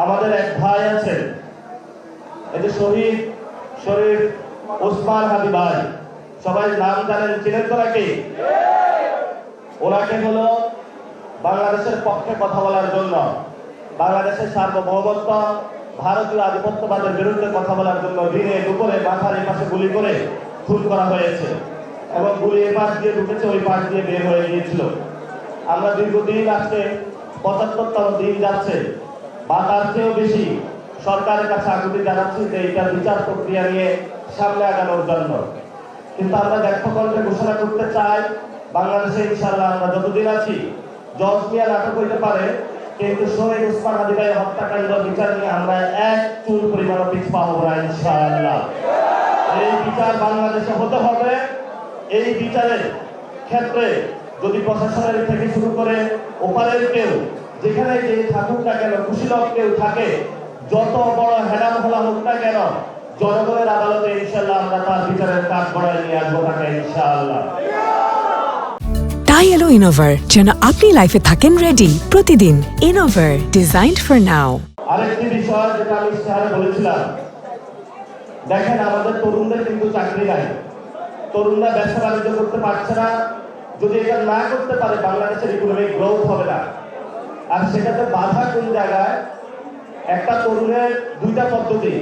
আমাদের এক ভাই আছেন, এই যে শহীদ শরীফ ওসমান হাদি ভাই, সবাই নাম জানেন, চিনেন তো নাকি? ওনাকে হলো বাংলাদেশের পক্ষে কথা বলার জন্য, বাংলাদেশের সার্বভৌমত্ব, ভারতীয় আধিপত্যবাদের বিরুদ্ধে কথা বলার জন্য দিনে দুপুরে মাথার এপাশে গুলি করে খুন করা হয়েছে এবং গুলি এপাশ দিয়ে ঢুকেছে, ওই পাশ দিয়ে বের হয়ে গিয়েছিল। আমরা দীর্ঘদিন আজকে ৭৫তম দিন যাচ্ছে বা তার চেয়েও বেশি সরকারের কাছে আকুতি জানাচ্ছি যে এটা বিচার প্রক্রিয়া নিয়ে সামনে আগানোর জন্য। কিন্তু আমরা ব্যক্তকণ্ঠে ঘোষণা করতে চাই, বাংলাদেশে ইনশাআল্লাহ আমরা যতদিন আছি জজ মিয়া নাটক হইতে পারে, কিন্তু শহীদ ওসমান হাদি ভাই হত্যাকাণ্ড বিচার নিয়ে আমরা এক চুল পরিমাণ পিছপা হব না ইনশাআল্লাহ। এই বিচার বাংলাদেশে হতে হবে। এই বিচারের ক্ষেত্রে যদি প্রশাসনের থেকে শুরু করে ওপারের কেউ যেখানে যে থাকুক না কেন, কুশীলভ কেউ থাকে, যত বড় হেডাম হলা হোক না কেন, জনগণের আদালতে ইনশাআল্লাহ আমরা তার বিচারের কাজ বাড়ায় নিয়ে আসবো তাকে ইনশাআল্লাহ। তাই এলো ইনোভার, যেন আপনি লাইফে থাকেন রেডি প্রতিদিন। Innova, designed for now. আরেকটি বিষয় যেটা আমি ইশতেহারে বলেছিলাম, দেখেন আমাদের তরুণদের কিন্তু চাকরি নাই, তরুণরা ব্যবসা বাণিজ্য করতে পারছে না। যদি এটা না করতে পারে বাংলাদেশের ইকোনমিক গ্রোথ হবে না। আর সেটাতে বাধা কোন জায়গায়? একটা তরুণের দুইটা পদ্ধতি,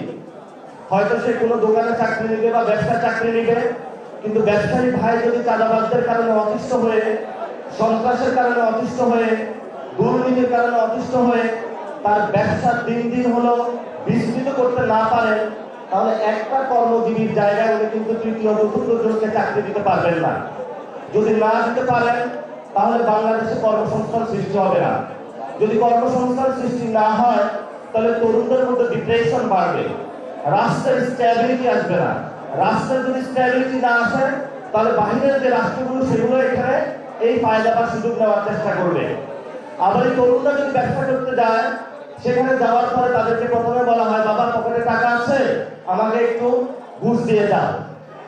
হয়তো সে কোনো দোকানে চাকরি নিবে বা ব্যবসা চাকরি নিবে, কিন্তু ব্যবসায়ী ভাই যদি চাঁদাবাজদের কারণে অতিষ্ঠ হয়ে, সন্ত্রাসের কারণে অতিষ্ঠ হয়ে, দুর্নীতির কারণে অতিষ্ঠ হয়ে তার ব্যবসা দিন দিন হলো বিস্তৃত করতে না পারেন, তাহলে একটা কর্মজীবীর জায়গায় উনি কিন্তু তৃতীয় চতুর্থ জনকে চাকরি দিতে পারবেন না। যদি না দিতে পারেন তাহলে বাংলাদেশে কর্মসংস্থান সৃষ্টি হবে না। যদি কর্মসংস্থান সৃষ্টি না হয় তাহলে তরুণদের মধ্যে ডিপ্রেশন বাড়বে, রাষ্ট্রের স্ট্যাবিলিটি আসবে না। রাষ্ট্রের যদি স্ট্যাবিলিটি না আসে তাহলে বাহিরের যে রাষ্ট্রগুলো সেগুলো এখানে এই ফায়দা বা সুযোগ নেওয়ার চেষ্টা করবে। আবার এই তরুণরা যদি ব্যবসা করতে যায়, সেখানে যাওয়ার পরে তাদেরকে প্রথমে বলা হয়, বাবার পকেটে টাকা আছে, আমাকে একটু ঘুষ দিয়ে যাও।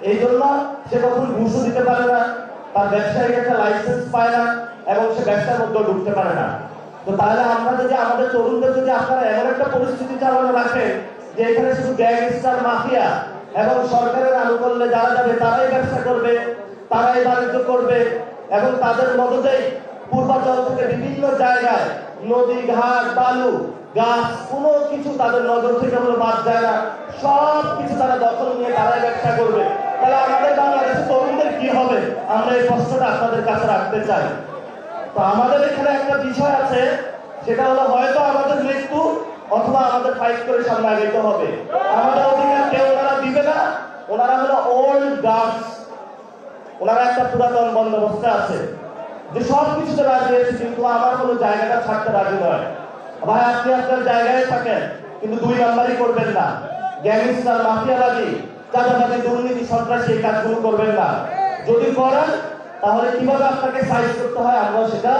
এই জন্য সে কখন ঘুষও দিতে পারে না, তার ব্যবসায়িক একটা লাইসেন্স পায় না এবং সে ব্যবসার মধ্যে ঢুকতে পারে না। তো তাহলে আমরা যদি আমাদের তরুণদের যদি আপনারা এমন একটা পরিস্থিতি চালানো রাখেন যে এখানে শুধু গ্যাংস্টার মাফিয়া এবং সরকারের আনুকূল্যে যারা যাবে তারাই ব্যবসা করবে, তারাই বাণিজ্য করবে এবং তাদের মদতেই পূর্বাঞ্চল থেকে বিভিন্ন জায়গায় নদী ঘাট বালু গাছ কোনো কিছু তাদের নজর থেকে হলো বাদ যায় না, সব কিছু তারা দখল নিয়ে তারাই ব্যবসা করবে, তাহলে আমাদের বাংলাদেশের তরুণদের কি হবে? আমরা এই প্রশ্নটা আপনাদের কাছে রাখতে চাই। তো আমাদের এখানে একটা বিষয় আছে, সেটা হলো হয়তো আমাদের মৃত্যু অথবা আমাদের ফাইট করে সামনে আগাইতে হবে। আমাদের অধিকার কেউ ওনারা দিবে না, ওনারা হলো ওল্ড গার্ডস, ওনারা একটা পুরাতন বন্দোবস্তে আছে যে সব কিছুতে রাজি আছে, কিন্তু আমার কোনো জায়গাটা ছাড়তে রাজি নয়। ভাই আপনি আপনার জায়গায় থাকেন, কিন্তু দুই নাম্বারই করবেন না, গ্যাংস্টার মাফিয়াবাদী চাঁদাবাদী দুর্নীতি সন্ত্রাসী এই কাজগুলো করবেন না। যদি করেন তাহলে কিভাবে আপনাকে সাইজ করতে হয় আমরা সেটা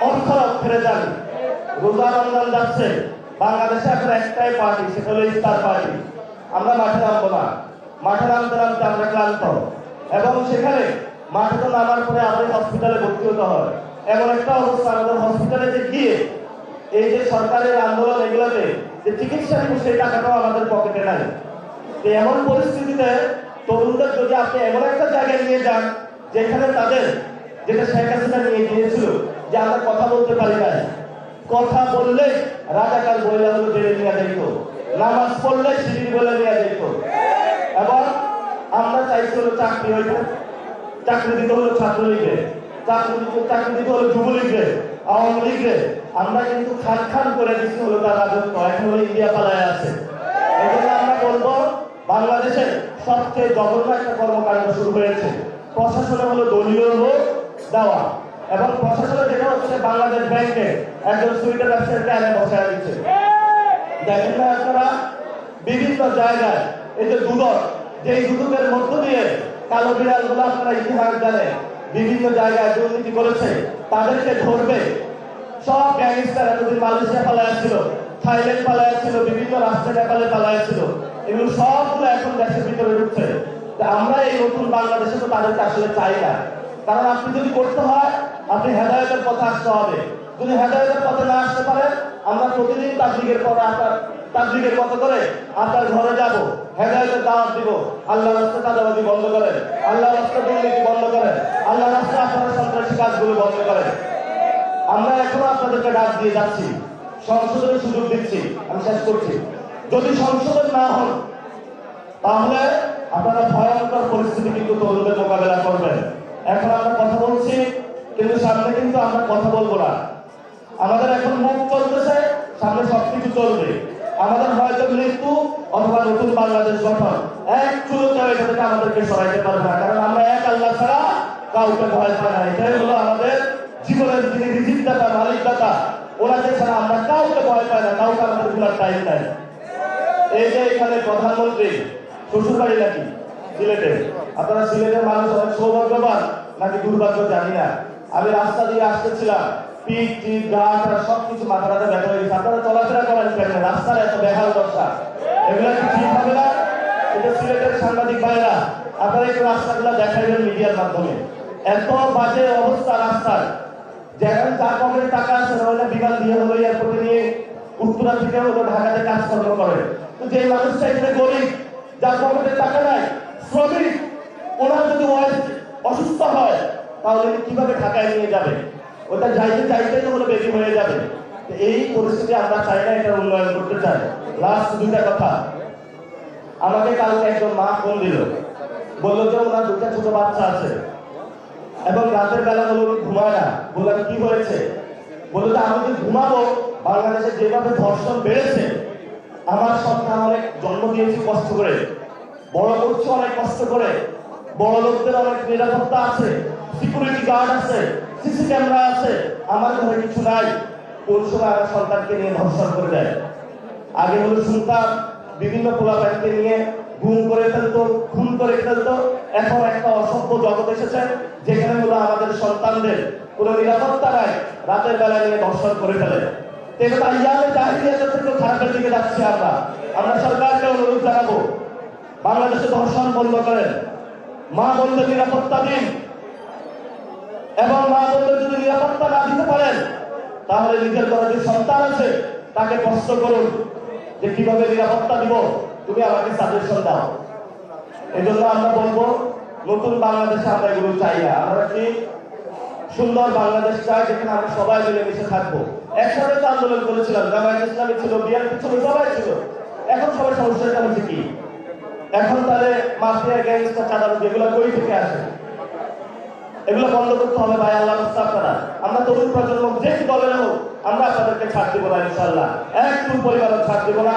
অক্ষর অক্ষরে জানি। রোজা রমজান যাচ্ছে, বাংলাদেশে এখন একটাই পার্টি, সেটা হলো ইফতার পার্টি। আমরা মাঠে নামবো না, মাঠে নামতে নামতে আমরা ক্লান্ত এবং সেখানে মাঠে তো নামার পরে আমাদের হসপিটালে ভর্তি হতে হয়। এমন একটা অবস্থা আমাদের হসপিটালে যে গিয়ে এই যে সরকারের আন্দোলন এগুলোতে যে চিকিৎসা দিব সেই টাকাটাও আমাদের পকেটে নাই। এমন পরিস্থিতিতে তরুণদের যদি আপনি এমন একটা জায়গায় নিয়ে যান যেখানে তাদের, যেটা শেখ হাসিনা নিয়ে গিয়েছিল, যে আমরা কথা বলতে পারি না, কথা বললে রাজাকার বইলা হলো জেলে নিয়ে যেত, নামাজ পড়লে শিবির বলে নিয়ে যেত, এবং আমরা চাইছি হলো চাকরি হইতে, চাকরি দিতে হলো ছাত্রলীগে, চাকরি দিতে হলো যুবলীগে, আওয়ামী লীগে। আমরা কিন্তু খান খান করে দিচ্ছি হলো তার রাজত্ব, এখন হলো ইন্ডিয়া পালায় আছে। এই জন্য আমরা বলবো বাংলাদেশের সবচেয়ে জঘন্য একটা কর্মকাণ্ড শুরু হয়েছে, প্রশাসনে হলো দলীয় লোক দেওয়া, এবং প্রশাসনে যেটা হচ্ছে বাংলাদেশ ব্যাংকে একজন সুইটার ব্যবসায়ীকে এনে বসায় দিচ্ছে। দেখেন না আপনারা বিভিন্ন জায়গায় এই যে দুদক, যে এই দুদকের মধ্য দিয়ে কালো বিড়াল গুলো আপনারা ইতিহাস জানেন, বিভিন্ন জায়গায় দুর্নীতি করেছে, তাদেরকে ধরবে। সব গ্যাংস্টার এতদিন মালয়েশিয়া পালায় ছিল, থাইল্যান্ড পালায় ছিল, বিভিন্ন রাষ্ট্রে নেপালে পালায় ছিল, এগুলো সবগুলো এখন দেশের ভিতরে ঢুকছে। আমরা এই নতুন বাংলাদেশে তো তাদেরকে আসলে চাই না, কারণ আপনি যদি করতে হয় আপনি হেদায়েতের পথে আসতে হবে। যদি হেদায়েতের পথে না আসতে পারেন আমরা প্রতিদিন তাবলীগের পরে আপনার তাবলীগের মতো করে আপনার ঘরে যাব, হেদায়েতের দাওয়াত দিব, আল্লাহর রাস্তায় চাঁদাবাজি বন্ধ করেন, আল্লাহর রাস্তায় দুর্নীতি বন্ধ করেন, আল্লাহর রাস্তায় আপনারা সন্ত্রাসী কাজগুলো বন্ধ করেন। আমরা এখনো আপনাদেরকে ডাক দিয়ে যাচ্ছি, সংশোধনের সুযোগ দিচ্ছি। আমি শেষ করছি, যদি সংশোধন না হন তাহলে আপনারা ভয়ঙ্কর পরিস্থিতি কিন্তু তরুণদের মোকাবেলা করবেন। এখন আমরা কথা বলছি, কিন্তু সামনে কিন্তু আমরা কথা বলবো না। আমাদের এখন মুখ চলতেছে, সামনে সবকিছু চলবে। আমাদের হয়তো মৃত্যু অথবা নতুন বাংলাদেশ গঠন, এক চুলোতেও এটা থেকে আমাদেরকে সরাইতে পারবে না, কারণ আমরা এক আল্লাহ ছাড়া কাউকে ভয় পাই না। এটাই হলো আমাদের জীবনের যিনি রিজিকদাতা, মালিকদাতা, ওনাকে ছাড়া আমরা কাউকে ভয় পাই না, কাউকে আমাদের গুলার টাইম নাই। এই যে এখানে প্রধানমন্ত্রী শ্বশুর বাড়ি নাকি সিলেটে, আপনারা সিলেটের মানুষ অনেক সৌভাগ্যবান নাকি দুর্ভাগ্য জানি না। আমি রাস্তা দিয়ে আসতেছিলাম, পিঠ টিট গাছ আর সবকিছু মাথাটাতে ব্যথা হয়ে গেছে। আপনারা চলাফেরা করেন কেন, রাস্তার এত বেহাল দশা, এগুলো কি ঠিক হবে না? এটা সিলেটের সাংবাদিক ভাইরা, আপনারা একটু রাস্তাগুলো দেখাইবেন মিডিয়ার মাধ্যমে। এত বাজে অবস্থা রাস্তার, যেখানে যার পকেটে টাকা আছে ওইটা বিমান দিয়ে হলো এয়ারপোর্টে নিয়ে উত্তরা থেকে হলো ঢাকাতে কাজকর্ম করে। তো যে মানুষটা এখানে গরিব, যার পকেটে টাকা নাই, শ্রমিক, ওনার যদি অসুস্থ হয় তাহলে কিভাবে ঢাকায় নিয়ে যাবে? ওটা যাইতে চাইতেই হলো বেশি হয়ে যাবে। এই পরিস্থিতি আমরা চাই না, এটা উন্নয়ন করতে চাই। লাস্ট দুইটা কথা, আমাকে কালকে একজন মা ফোন দিল, বললো যে ওনার দুটা ছোট বাচ্চা আছে এবং রাতের বেলা বললো উনি ঘুমায় না। বললাম কি হয়েছে? বললো যে আমি যদি ঘুমাবো, বাংলাদেশে যেভাবে ধর্ষণ বেড়েছে, আমার সন্তান অনেক জন্ম দিয়েছি কষ্ট করে, বড় করছে অনেক কষ্ট করে, বড় লোকদের অনেক নিরাপত্তা আছে, সিকিউরিটি গার্ড আছে, সিসি ক্যামেরা আছে, আমার ঘরে কিছু নাই। কোন সময় আমার সন্তানকে নিয়ে ধর্ষণ করে দেয়। আগে হলো শুনতাম বিভিন্ন পোলাপাইনকে নিয়ে গুম করে ফেলতো, খুন করে ফেলতো। এখন একটা অসভ্য জগৎ এসেছে যেখানে হলো আমাদের সন্তানদের কোনো নিরাপত্তা নাই, রাতের বেলা নিয়ে ধর্ষণ করে ফেলে। খারাপের দিকে যাচ্ছি আমরা। আমরা সরকারকে অনুরোধ জানাবো, বাংলাদেশে ধর্ষণ বন্ধ করেন, মা বলতে নিরাপত্তা দিন, এবং মা বলতে যদি নিরাপত্তা না দিতে পারেন তাহলে নিজের ঘরে যে সন্তান আছে তাকে কষ্ট করুন যে কিভাবে নিরাপত্তা দিব, তুমি আমাকে সাজেশন দাও। এই জন্য আমরা বলবো, নতুন বাংলাদেশে আমরা এগুলো চাই না। আমরা কি সুন্দর বাংলাদেশ চাই, যেখানে আমরা সবাই মিলেমিশে থাকবো। একসাথে তো আন্দোলন করেছিলাম, জামায়াত ইসলামী ছিল, বিএনপি ছিল, সবাই ছিল। এখন সবাই সমস্যাটা হচ্ছে কি, এখন তাহলে মাফিয়া গ্যাংস্টার চাঁদাবাজি এগুলো কই থেকে আসে? এগুলো বন্ধ করতে হবে ভাই, আল্লাহ রাস্তা আপনারা। আমরা তরুণ প্রজন্ম যে কি দলের হোক, আমরা আপনাদেরকে ছাড় দিব না ইনশাআল্লাহ, এক পরিবারও ছাড় দিব না।